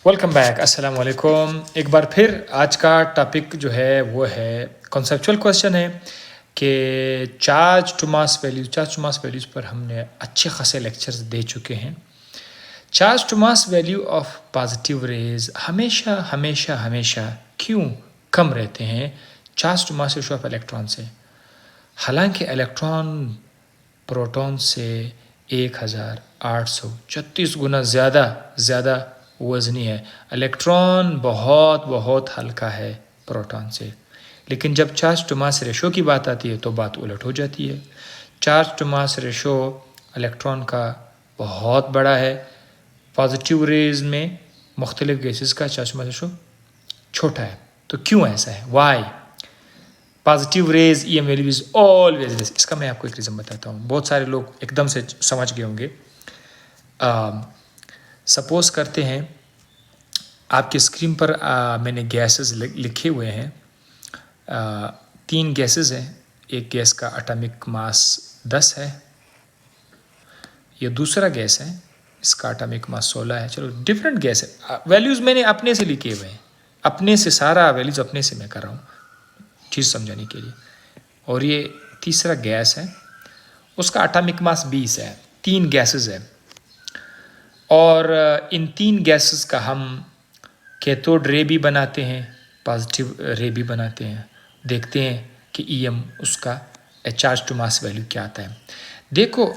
Welcome back, अस्सलाम वालेकुम। एक बार फिर आज का टॉपिक जो है वो है कॉन्सेप्चुअल क्वेश्चन है कि चार्ज टू मास वैल्यूज़ पर हमने अच्छे खासे लेक्चर्स दे चुके हैं। Charge to mass value of positive rays हमेशा हमेशा हमेशा क्यों कम रहते हैं charge to mass ratio of electron से। हालांकि इलेक्ट्रॉन प्रोटॉन से 1836 गुना ज़्यादा वज़नी है। इलेक्ट्रॉन बहुत बहुत हल्का है प्रोटॉन से। लेकिन जब चार्ज टू मास रेशो की बात आती है तो बात उलट हो जाती है। Charge to mass ratio electron का बहुत बड़ा है। पॉजिटिव रेज में मुख्तलिफ गैसेस का चार्ज टू मास रेशो छोटा है। तो क्यों ऐसा है? Why positive rays EM value is always less. इसका मैं आपको एक रीज़न बताता हूँ। बहुत सारे लोग एकदम से समझ गए होंगे। सपोज करते हैं आपकी स्क्रीन पर मैंने गैसेस लिखे हुए हैं। 3 गैसेस हैं। एक गैस का एटॉमिक मास 10 है। ये दूसरा गैस है, इसका एटॉमिक मास 16 है। चलो डिफरेंट गैस है। वैल्यूज़ मैंने अपने से लिखे हुए हैं, अपने से सारा वैल्यूज़ अपने से मैं कर रहा हूँ चीज़ समझाने के लिए। और ये तीसरा गैस है, उसका एटॉमिक मास 20 है। 3 गैसेस है और इन 3 गैसेस का हम कैथोड रे भी बनाते हैं, पॉजिटिव रे भी बनाते हैं। देखते हैं कि EM उसका चार्ज टू मास वैल्यू क्या आता है। देखो,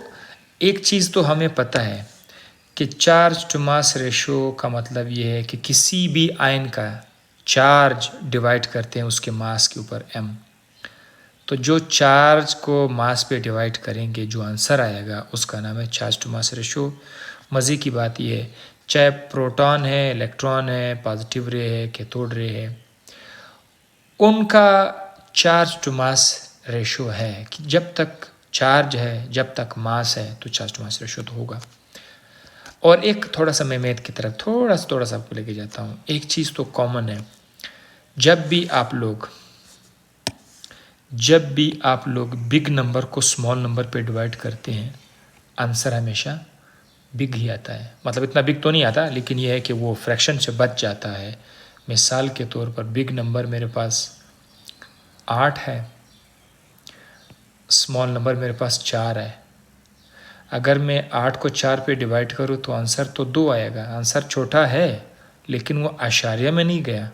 एक चीज़ तो हमें पता है कि चार्ज टू मास रेशो का मतलब ये है कि किसी भी आयन का चार्ज डिवाइड करते हैं उसके मास के ऊपर M। तो जो चार्ज को मास पे डिवाइड करेंगे जो आंसर आएगा उसका नाम है चार्ज टू मास रेशो। मज़े की बात यह है, चाहे प्रोटॉन है, इलेक्ट्रॉन है, पॉजिटिव रे है, कैथोड रे है, उनका चार्ज टू मास रेशो है कि जब तक चार्ज है, जब तक मास है, तो चार्ज टू मास रेशो तो होगा। और एक थोड़ा सा मैं मैथ की तरफ थोड़ा सा आपको लेके जाता हूँ। एक चीज़ तो कॉमन है, जब भी आप लोग बिग नंबर को स्मॉल नंबर पे डिवाइड करते हैं, आंसर हमेशा बिग ही आता है। मतलब इतना बिग तो नहीं आता, लेकिन यह है कि वो फ्रैक्शन से बच जाता है। मिसाल के तौर पर बिग नंबर मेरे पास 8 है, स्मॉल नंबर मेरे पास 4 है। अगर मैं 8 को 4 पे डिवाइड करूँ तो आंसर तो 2 आएगा। आंसर छोटा है लेकिन वो आशार्य में नहीं गया।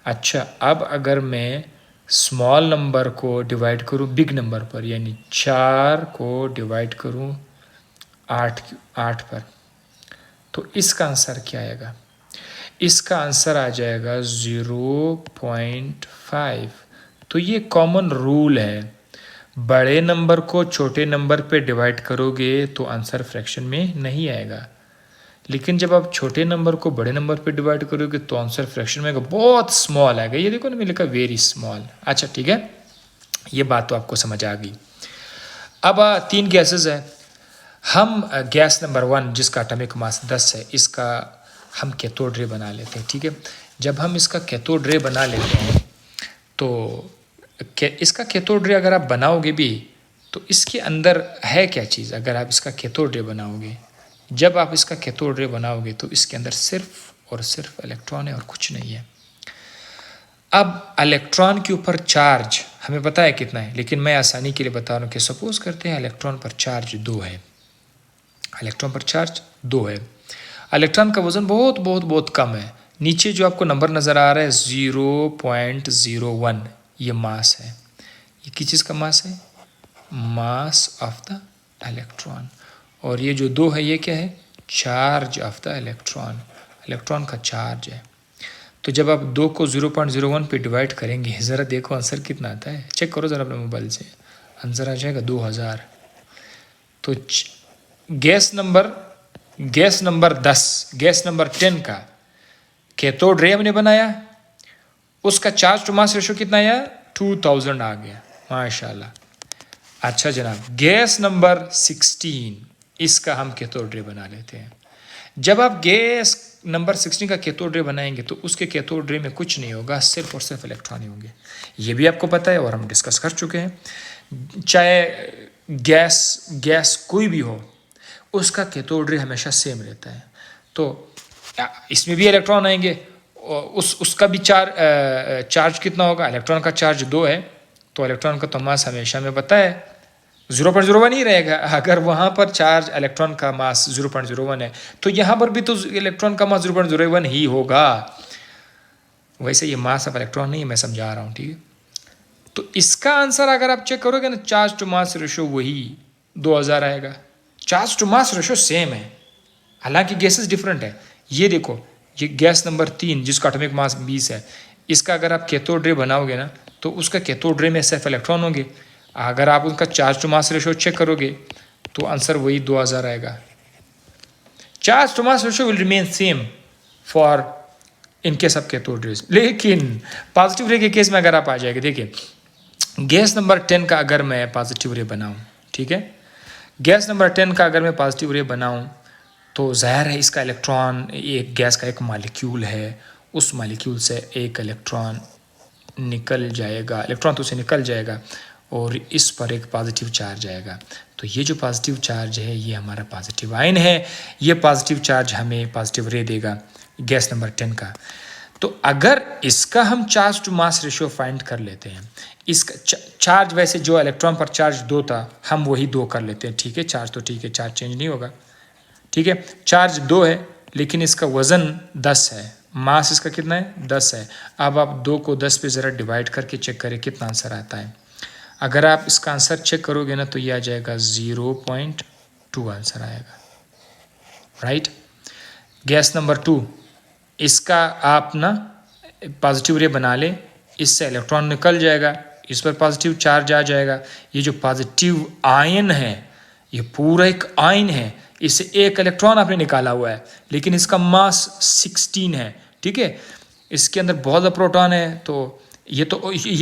अच्छा, अब अगर मैं स्मॉल नंबर को डिवाइड करूँ बिग नंबर पर, यानी 4 को डिवाइड करूँ 8 पर, तो इसका आंसर क्या आएगा? इसका आंसर आ जाएगा 0.5। तो ये कॉमन रूल है, बड़े नंबर को छोटे नंबर पे डिवाइड करोगे तो आंसर फ्रैक्शन में नहीं आएगा। लेकिन जब आप छोटे नंबर को बड़े नंबर पे डिवाइड करोगे तो आंसर फ्रैक्शन में आएगा, बहुत स्मॉल आएगा। ये देखो ना, मैंने लिखा वेरी स्मॉल। अच्छा ठीक है, ये बात तो आपको समझ आ गई। अब 3 गैसेस है। हम गैस नंबर 1 जिसका एटॉमिक मास 10 है, इसका हम कैथोड रे बना लेते हैं। ठीक है, जब हम इसका कैथोड रे बना लेते हैं तो इसका कैथोड रे अगर आप बनाओगे भी तो इसके अंदर है क्या चीज़। अगर आप इसका कैथोड रे बनाओगे, जब आप इसका कैथोड रे बनाओगे तो इसके अंदर सिर्फ और सिर्फ इलेक्ट्रॉन है और कुछ नहीं है। अब इलेक्ट्रॉन के ऊपर चार्ज हमें पता है कितना है, लेकिन मैं आसानी के लिए बता रहा हूँ कि सपोज करते हैं इलेक्ट्रॉन पर चार्ज 2 है। इलेक्ट्रॉन पर चार्ज 2 है। इलेक्ट्रॉन का वजन बहुत बहुत बहुत कम है। नीचे जो आपको नंबर नज़र आ रहा है 0.01, ये मास है। ये किस चीज़ का मास है? Mass of the electron. और ये जो 2 है ये क्या है? Charge of the electron. Electron का चार्ज है। तो जब आप 2 को 0.01 पे डिवाइड करेंगे, ज़रा देखो आंसर कितना आता है। चेक करो ज़रा अपने मोबाइल से, आंसर आ जाएगा 2000। तो गैस नंबर 10, गैस नंबर 10 का कैथोड रे हमने बनाया, उसका चार्ज टू मास रेशो कितना आया? 2000 आ गया। माशाल्लाह। अच्छा जनाब, गैस नंबर 16, इसका हम कैथोड रे बना लेते हैं। जब आप गैस नंबर 16 का कैथोड रे बनाएंगे तो उसके कैथोड रे में कुछ नहीं होगा, सिर्फ और सिर्फ इलेक्ट्रॉन ही होंगे। ये भी आपको पता है और हम डिस्कस कर चुके हैं। चाहे गैस कोई भी हो, उसका कैथोड रे हमेशा सेम रहता है। तो इसमें भी इलेक्ट्रॉन आएंगे, उसका भी चार्ज कितना होगा, इलेक्ट्रॉन का चार्ज 2 है, तो इलेक्ट्रॉन का तो मास हमेशा में पता है 0.01 ही रहेगा। अगर वहाँ पर चार्ज इलेक्ट्रॉन का मास 0.01 है तो यहाँ पर भी तो इलेक्ट्रॉन का मास 0.01 ही होगा। वैसे ये मास ऑफ इलेक्ट्रॉन नहीं है, मैं समझा रहा हूँ, ठीक है। तो इसका आंसर अगर आप चेक करोगे ना, चार्ज टू मास रेशो वही 2000 आएगा। Charge to mass ratio same है, हालांकि गैसेस डिफरेंट है। ये देखो, ये गैस नंबर 3 जिसका एटॉमिक मास 20 है, इसका अगर आप कैथोड रे बनाओगे ना तो उसका कैथोड रे में सिर्फ इलेक्ट्रॉन होंगे। अगर आप उनका charge to mass ratio check करोगे तो आंसर वही 2000 आएगा। Charge to mass ratio will remain same for in case of cathode rays, लेकिन पॉजिटिव रे के केस में अगर आप आ जाएंगे, देखिए गैस नंबर 10 का अगर मैं पॉजिटिव रे बनाऊं, ठीक है, गैस नंबर 10 का अगर मैं पॉजिटिव रे बनाऊं तो ज़ाहिर है इसका इलेक्ट्रॉन, एक गैस का एक मॉलिक्यूल है, उस मॉलिक्यूल से एक इलेक्ट्रॉन निकल जाएगा, इलेक्ट्रॉन तो उसे निकल जाएगा और इस पर एक पॉजिटिव चार्ज आएगा। तो ये जो पॉजिटिव चार्ज है ये हमारा पॉजिटिव आयन है, ये पॉजिटिव चार्ज हमें पॉजिटिव रे देगा गैस नंबर 10 का। तो अगर इसका हम charge to mass ratio find कर लेते हैं, इसका चार्ज वैसे जो इलेक्ट्रॉन पर चार्ज 2 था हम वही 2 कर लेते हैं, ठीक है, चार्ज तो ठीक है, चार्ज चेंज नहीं होगा, ठीक है, चार्ज 2 है लेकिन इसका वज़न 10 है, मास इसका कितना है 10 है। अब आप 2 को 10 पे ज़रा डिवाइड करके चेक करें कितना आंसर आता है। अगर आप इसका आंसर चेक करोगे ना तो ये आ जाएगा 0.2 आंसर आएगा, राइट। गैस नंबर 2, इसका आप ना पॉजिटिव रे बना ले, इससे इलेक्ट्रॉन निकल जाएगा, इस पर पॉजिटिव चार्ज आ जाएगा। ये जो पॉजिटिव आयन है ये पूरा एक आयन है, इससे एक इलेक्ट्रॉन आपने निकाला हुआ है लेकिन इसका मास 16 है, ठीक है, इसके अंदर बहुत ज़्यादा प्रोटॉन है, तो ये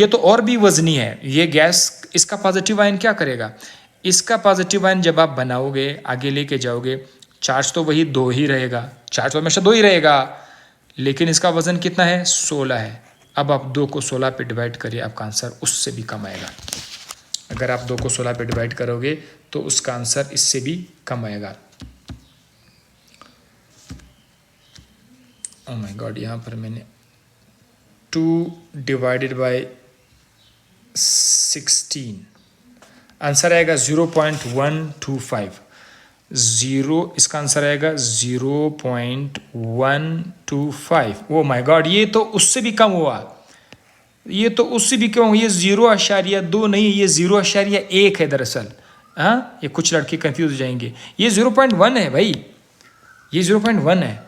तो और भी वजनी है ये गैस। इसका पॉजिटिव आयन क्या करेगा, इसका पॉजिटिव आयन जब आप बनाओगे आगे लेके जाओगे, चार्ज तो वही 2 ही रहेगा, चार्ज तो हमेशा 2 ही रहेगा, लेकिन इसका वजन कितना है 16 है। अब आप 2 को 16 पे डिवाइड करिए, आपका आंसर उससे भी कम आएगा। अगर आप 2 को 16 पे डिवाइड करोगे तो उसका आंसर इससे भी कम आएगा। ओह माय गॉड, यहाँ पर मैंने 2 डिवाइडेड बाय 16, आंसर आएगा 0.125, इसका आंसर आएगा 0.125। ओह माय गॉड, ये तो उससे भी कम हुआ, ये तो उससे भी कम, ये 0.2 नहीं, ये 0.1 है दरअसल। हाँ, ये कुछ लड़के कंफ्यूज हो जाएंगे, ये 0.1 है भाई, ये 0.1 है।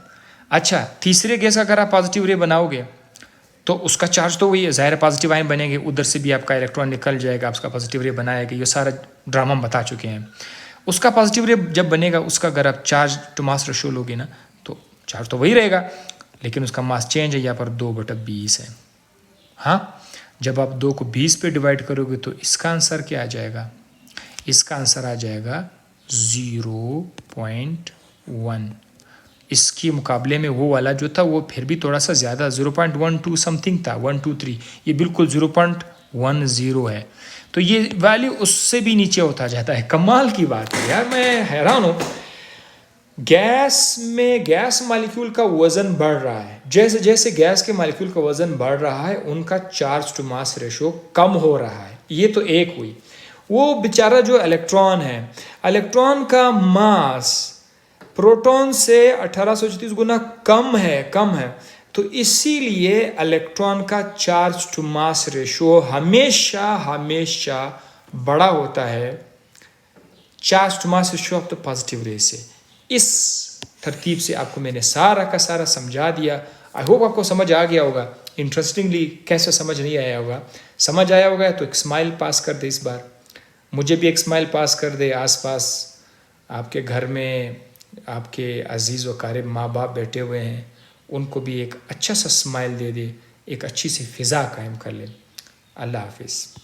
अच्छा, तीसरे गैस का अगर आप पॉजिटिव रे बनाओगे तो उसका चार्ज तो वही है, ज़ाहिर पॉजिटिव आयन बनेंगे, उधर से भी आपका इलेक्ट्रॉन निकल जाएगा, आपका पॉजिटिव रे बनाएगा, ये सारा ड्रामा हम बता चुके हैं। उसका पॉजिटिव रे जब बनेगा उसका अगर आप चार्ज टू मास रेशियो लोगे ना तो चार्ज तो वही रहेगा लेकिन उसका मास चेंज है, यहाँ पर 2/20 है। हाँ, जब आप 2 को 20 पे डिवाइड करोगे तो इसका आंसर क्या आ जाएगा, इसका आंसर आ जाएगा 0.1। इसके मुकाबले में वो वाला जो था वो फिर भी थोड़ा सा ज़्यादा 0.12 समथिंग था, 123, ये बिल्कुल 0.10 है। तो ये वैल्यू उससे भी नीचे होता जाता है। कमाल की बात है यार, मैं हैरान हूँ। गैस में गैस मॉलिक्यूल का वज़न बढ़ रहा है, जैसे जैसे गैस के मॉलिक्यूल का वज़न बढ़ रहा है उनका चार्ज टू मास रेशो कम हो रहा है। ये तो एक हुई। वो बेचारा जो इलेक्ट्रॉन है, इलेक्ट्रॉन का मास प्रोटॉन से 1834 गुना कम है, तो इसीलिए इलेक्ट्रॉन का चार्ज टू मास रेशो हमेशा बड़ा होता है charge to mass ratio of the positive ray से। इस तरतीब से आपको मैंने सारा का सारा समझा दिया। आई होप आपको समझ आ गया होगा। इंटरेस्टिंगली कैसे समझ नहीं आया होगा, समझ आया होगा तो एक स्माइल पास कर दे, इस बार मुझे भी एक स्माइल पास कर दे। आसपास आपके घर में आपके अजीज़ व क़रीब माँ बाप बैठे हुए हैं, उनको भी एक अच्छा सा स्माइल दे दे, एक अच्छी सी फ़िज़ा कायम कर ले। अल्लाह हाफिज़।